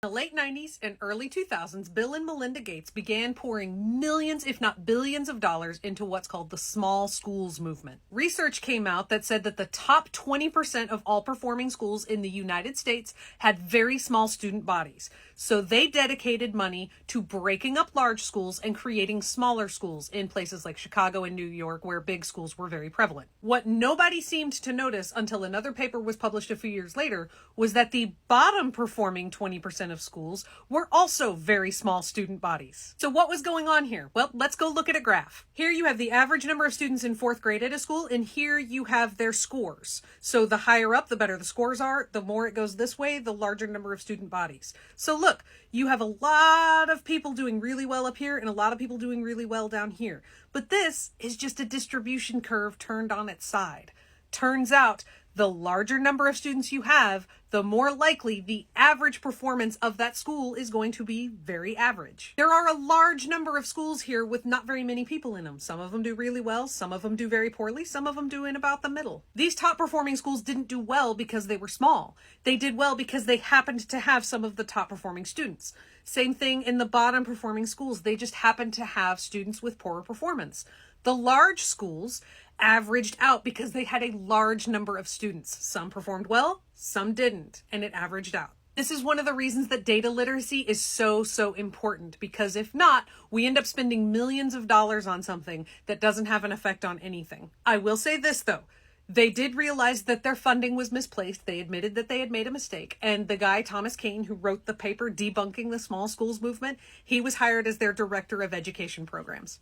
In the late 90s and early 2000s, Bill and Melinda Gates began pouring millions, if not billions of dollars into what's called the small schools movement. Research came out that said that the top 20% of all performing schools in the United States had very small student bodies. So they dedicated money to breaking up large schools and creating smaller schools in places like Chicago and New York, where big schools were very prevalent. What nobody seemed to notice until another paper was published a few years later was that the bottom performing 20% of schools were also very small student bodies. So what was going on here? Well, let's go look at a graph. Here you have the average number of students in fourth grade at a school, and here you have their scores. So the higher up, the better the scores are. The more it goes this way, the larger number of student bodies. So look, you have a lot of people doing really well up here and a lot of people doing really well down here. But this is just a distribution curve turned on its side. Turns out the larger number of students you have, the more likely the average performance of that school is going to be very average. There are a large number of schools here with not very many people in them. Some of them do really well, some of them do very poorly, some of them do in about the middle. These top performing schools didn't do well because they were small. They did well because they happened to have some of the top performing students. Same thing in the bottom performing schools. They just happened to have students with poorer performance. The large schools averaged out because they had a large number of students. Some performed well, some didn't, and it averaged out. This is one of the reasons that data literacy is so important, because if not, we end up spending millions of dollars on something that doesn't have an effect on anything. I will say this though. They did realize that their funding was misplaced. They admitted that they had made a mistake. And the guy, Thomas Kane, who wrote the paper debunking the small schools movement, he was hired as their director of education programs.